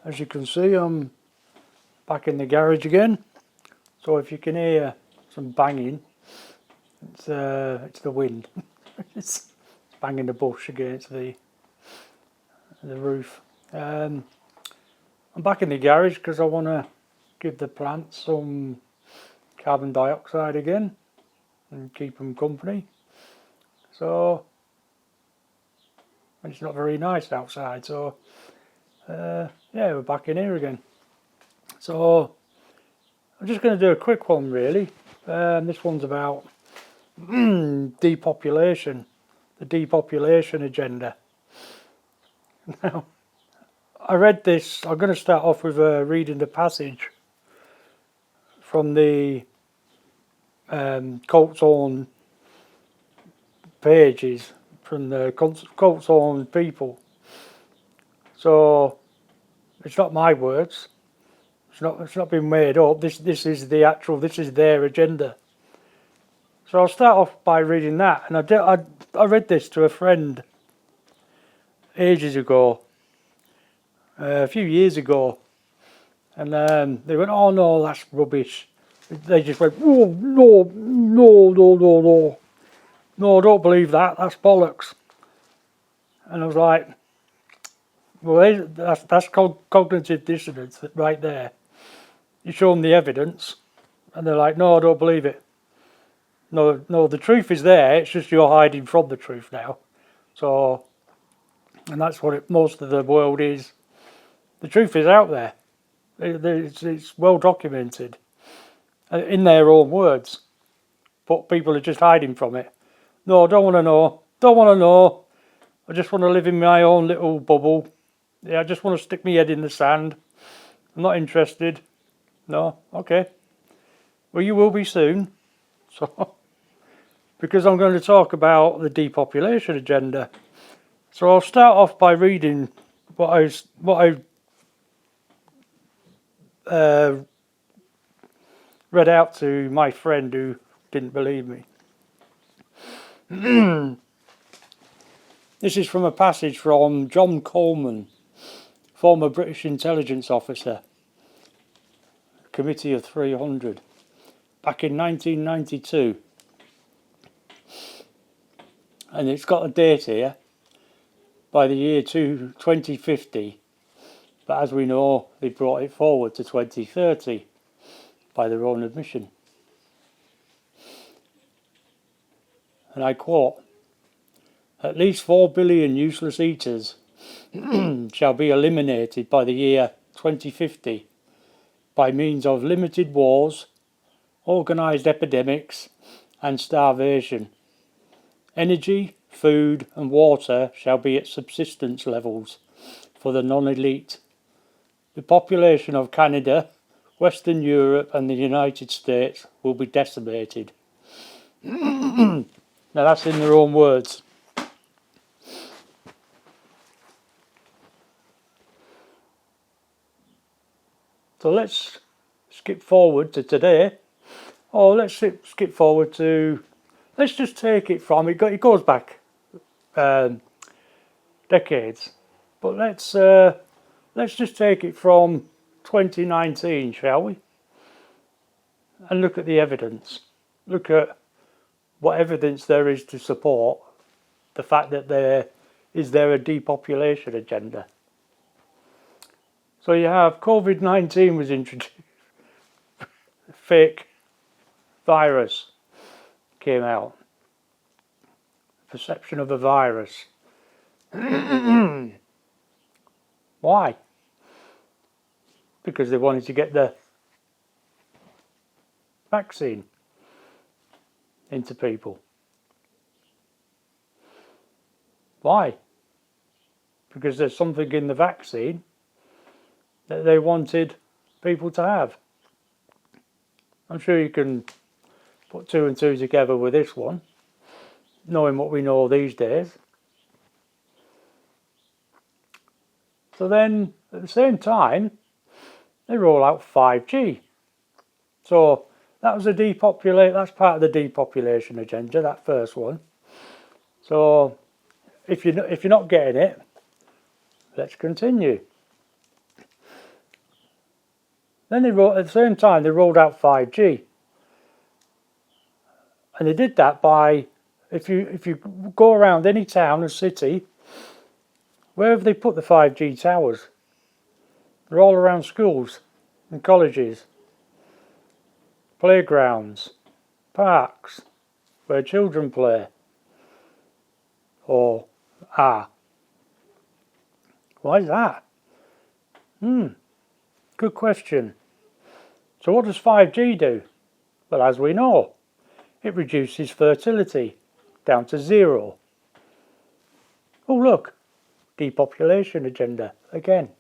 As you can see, I'm back in the garage again. So if you can hear some banging, it's the wind. It's banging the bush against the roof. I'm back in the garage because I want to give the plants some carbon dioxide again and keep them company. So it's not very nice outside. So yeah, we're back in here again. So I'm just going to do a quick one really. This one's about depopulation, the depopulation agenda. Now, I read this. I'm going to start off with reading the passage from the cult's own pages, from the cult's own people. So it's not my words. It's not been made up. This is the actual. This is their agenda. So I'll start off by reading that. And I read this to a friend ages ago, a few years ago, and they went, "Oh no, that's rubbish." They just went, "Oh no, no, no, no, no, no! Don't believe that. That's bollocks." And I was like, "Well, that's called cognitive dissonance right there." You show them the evidence, and they're like, "No, I don't believe it. No, no, the truth is there. It's just you're hiding from the truth now." So, and that's what most of the world is. The truth is out there. It's well documented in their own words, but people are just hiding from it. No, I don't want to know. Don't want to know. I just want to live in my own little bubble. Yeah, I just want to stick my head in the sand. I'm not interested. No, okay. Well, you will be soon. So, because I'm going to talk about the depopulation agenda. So I'll start off by reading what I read out to my friend who didn't believe me. This is from a passage from John Coleman, former British intelligence officer, Committee of 300, back in 1992. And it's got a date here, by the year 2050. But as we know, they brought it forward to 2030 by their own admission. And I quote, "At least 4 billion useless eaters shall be eliminated by the year 2050 by means of limited wars, organised epidemics and starvation. Energy, food and water shall be at subsistence levels for the non-elite. The population of Canada, Western Europe and the United States will be decimated." Now that's in their own words. So let's skip forward to today. Or let's skip forward to, let's just take it from, it goes back decades. But let's just take it from 2019, shall we? And look at the evidence. Look at what evidence there is to support the fact that there is a depopulation agenda. So you have COVID-19 was introduced, fake virus came out, perception of a virus. Why? Because they wanted to get the vaccine into people. Why? Because there's something in the vaccine that they wanted people to have. I'm sure you can put two and two together with this one, knowing what we know these days. So then, at the same time, they roll out 5G. So that was that's part of the depopulation agenda, that first one. So if you're not getting it, let's continue. Then at the same time they rolled out 5G. And they did that by, if you go around any town or city, where have they put the 5G towers? They're all around schools and colleges, playgrounds, parks, where children play or are. Why is that? Good question. So what does 5G do? Well, as we know, it reduces fertility down to 0. Oh look, depopulation agenda again.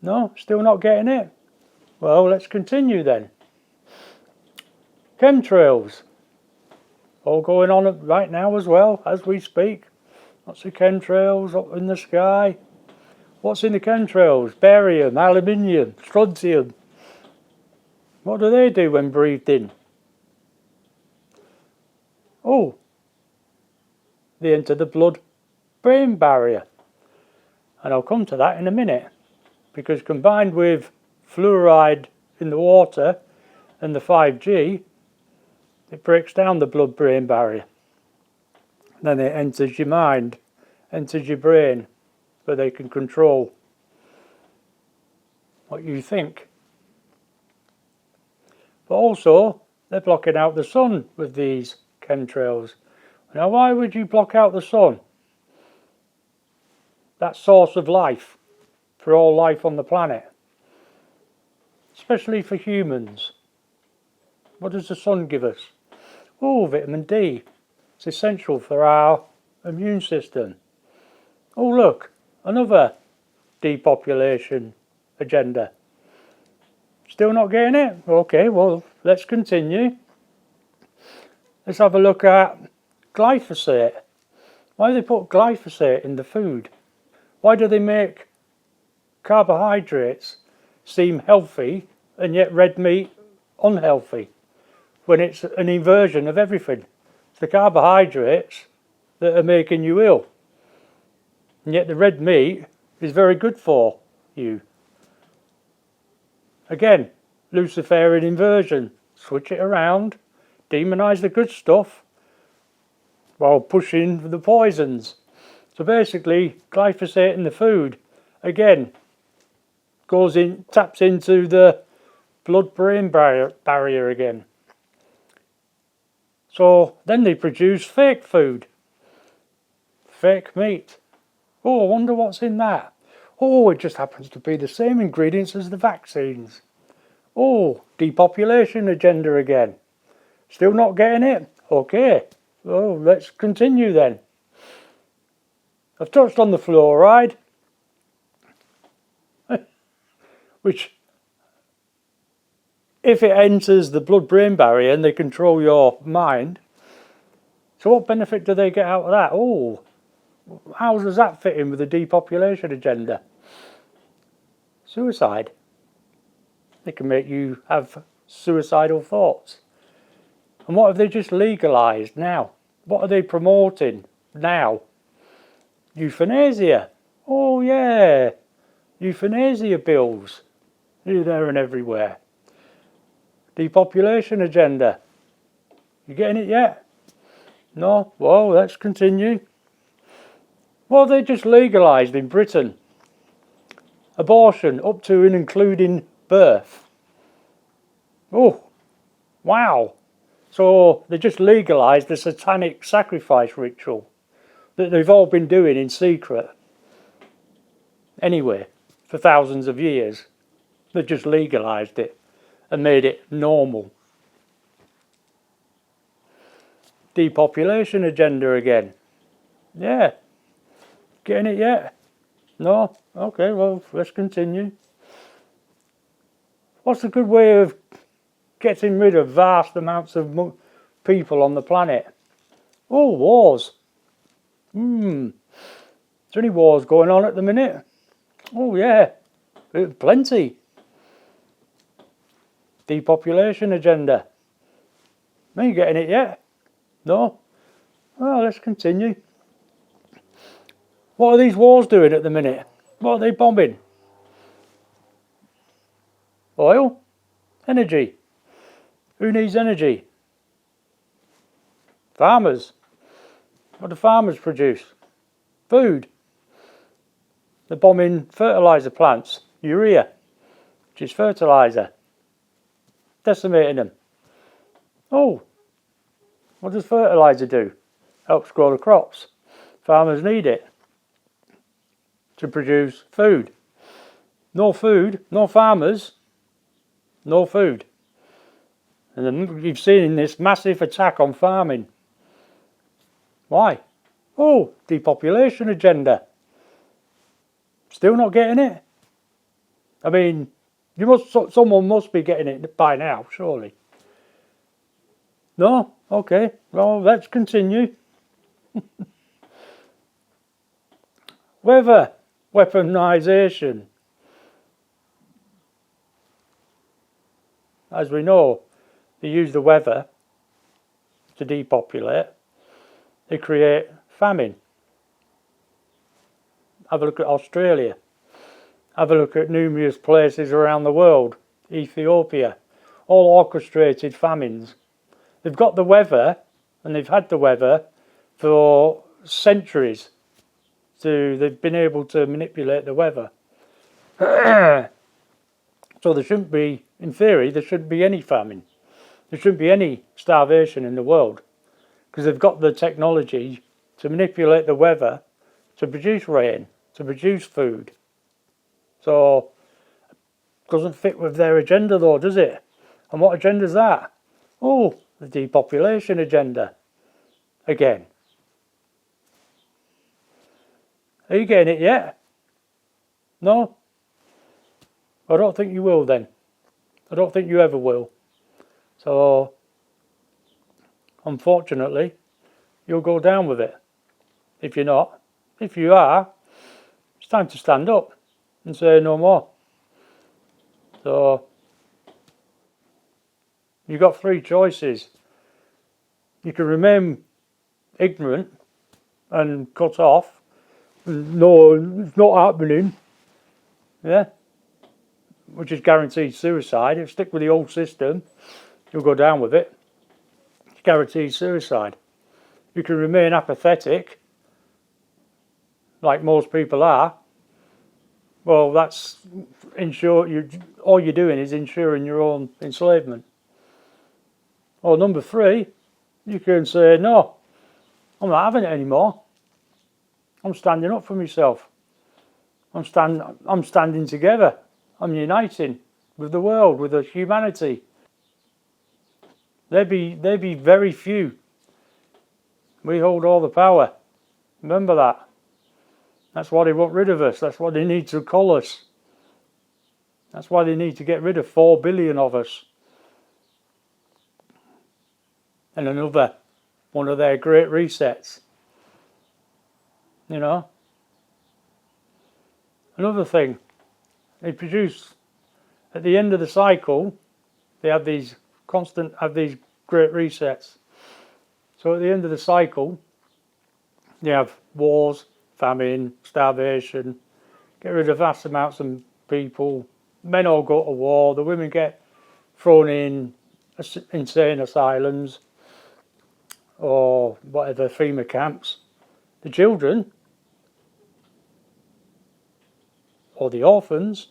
No, still not getting it? Well, let's continue then. Chemtrails. All going on right now as well, as we speak. Lots of chemtrails up in the sky. What's in the chemtrails? Barium, aluminium, strontium. What do they do when breathed in? Oh, they enter the blood-brain barrier. And I'll come to that in a minute. Because combined with fluoride in the water and the 5G, it breaks down the blood-brain barrier. Then it enters your mind, enters your brain, where they can control what you think. But also, they're blocking out the sun with these chemtrails. Now, why would you block out the sun? That source of life for all life on the planet, especially for humans. What does the sun give us? Oh, vitamin D. It's essential for our immune system. Oh, look, another depopulation agenda. Still not getting it? Okay, well, let's continue. Let's have a look at glyphosate. Why do they put glyphosate in the food? Why do they make carbohydrates seem healthy and yet red meat unhealthy when it's an inversion of everything? It's the carbohydrates that are making you ill, and yet the red meat is very good for you. Again, Luciferian inversion. Switch it around, demonise the good stuff while pushing the poisons. So basically, glyphosate in the food, again, taps into the blood-brain barrier again. So then they produce fake food, fake meat. Oh, I wonder what's in that. Oh, it just happens to be the same ingredients as the vaccines. Oh, depopulation agenda again. Still not getting it? Okay, well, let's continue then. I've touched on the fluoride, which, if it enters the blood-brain barrier and they control your mind, so what benefit do they get out of that? Oh, how does that fit in with the depopulation agenda? Suicide. They can make you have suicidal thoughts. And what have they just legalised now? What are they promoting now? Euthanasia. Oh yeah, euthanasia bills. Here, there and everywhere. Depopulation agenda. You getting it yet? No? Well, let's continue. Well, they just legalised in Britain abortion up to and including birth. Oh, wow. So they just legalised the satanic sacrifice ritual that they've all been doing in secret. Anyway, for thousands of years. They just legalised it and made it normal. Depopulation agenda again. Yeah. Getting it yet? No? Okay, well, let's continue. What's a good way of getting rid of vast amounts of people on the planet? Oh, wars. Is there any wars going on at the minute? Oh, yeah. Plenty. Depopulation agenda. Are you getting it yet? No? Well, let's continue. What are these wars doing at the minute? What are they bombing? Oil? Energy. Who needs energy? Farmers. What do farmers produce? Food. They're bombing fertiliser plants, urea, which is fertiliser, decimating them. Oh, what does fertiliser do? Helps grow the crops. Farmers need it to produce food. No food, no farmers, no food. And then you've seen this massive attack on farming. Why? Oh, depopulation agenda. Still not getting it? I mean, someone must be getting it by now, surely. No? Okay, well, let's continue. Weather weaponisation. As we know, they use the weather to depopulate. They create famine. Have a look at Australia. Have a look at numerous places around the world. Ethiopia. All orchestrated famines. They've got the weather, and they've had the weather for centuries. So they've been able to manipulate the weather. So there shouldn't be, in theory, there shouldn't be any famine. There shouldn't be any starvation in the world. Because they've got the technology to manipulate the weather to produce rain, to produce food. So, it doesn't fit with their agenda though, does it? And what agenda is that? Oh, the depopulation agenda. Again. Are you getting it yet? No? I don't think you will then. I don't think you ever will. So, unfortunately, you'll go down with it. If you're not. If you are, it's time to stand up and say no more. So, you've got three choices. You can remain ignorant and cut off. No, it's not happening. Yeah? Which is guaranteed suicide. If you stick with the old system, you'll go down with it. It's guaranteed suicide. You can remain apathetic, like most people are. Well, that's all you're doing is ensuring your own enslavement. Or number three, you can say, no, I'm not having it anymore. I'm standing up for myself. I'm standing together. I'm uniting with the world, with the humanity. There be very few. We hold all the power. Remember that. That's why they want rid of us. That's why they need to cull us. That's why they need to get rid of 4 billion of us. And another one of their great resets. You know? Another thing. They produce, at the end of the cycle, they have these great resets. So at the end of the cycle, you have wars, famine, starvation, get rid of vast amounts of people, men all go to war, the women get thrown in insane asylums or whatever, FEMA camps. The children, or the orphans,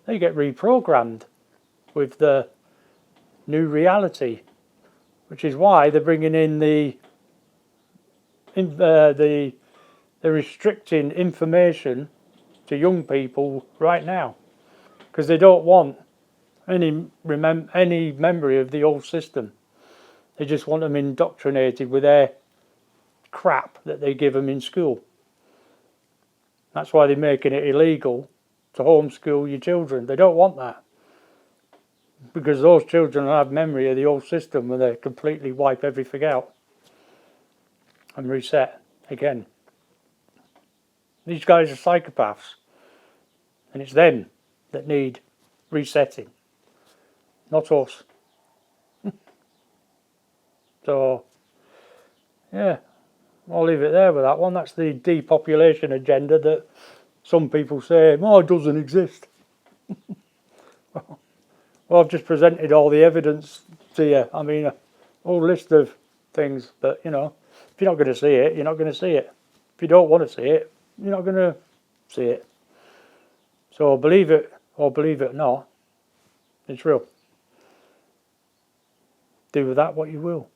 they get reprogrammed with the new reality, which is why they're bringing in they're restricting information to young people right now, because they don't want any memory of the old system. They just want them indoctrinated with their crap that they give them in school. That's why they're making it illegal to homeschool your children. They don't want that, because those children will have memory of the old system where they completely wipe everything out and reset again. These guys are psychopaths, and it's them that need resetting, not us. So, yeah, I'll leave it there with that one. That's the depopulation agenda that some people say, oh, it doesn't exist. Well, I've just presented all the evidence to you. I mean, a whole list of things, but you know, if you're not going to see it, you're not going to see it. If you don't want to see it, you're not going to see it. So believe it or believe it not, it's real. Do with that what you will.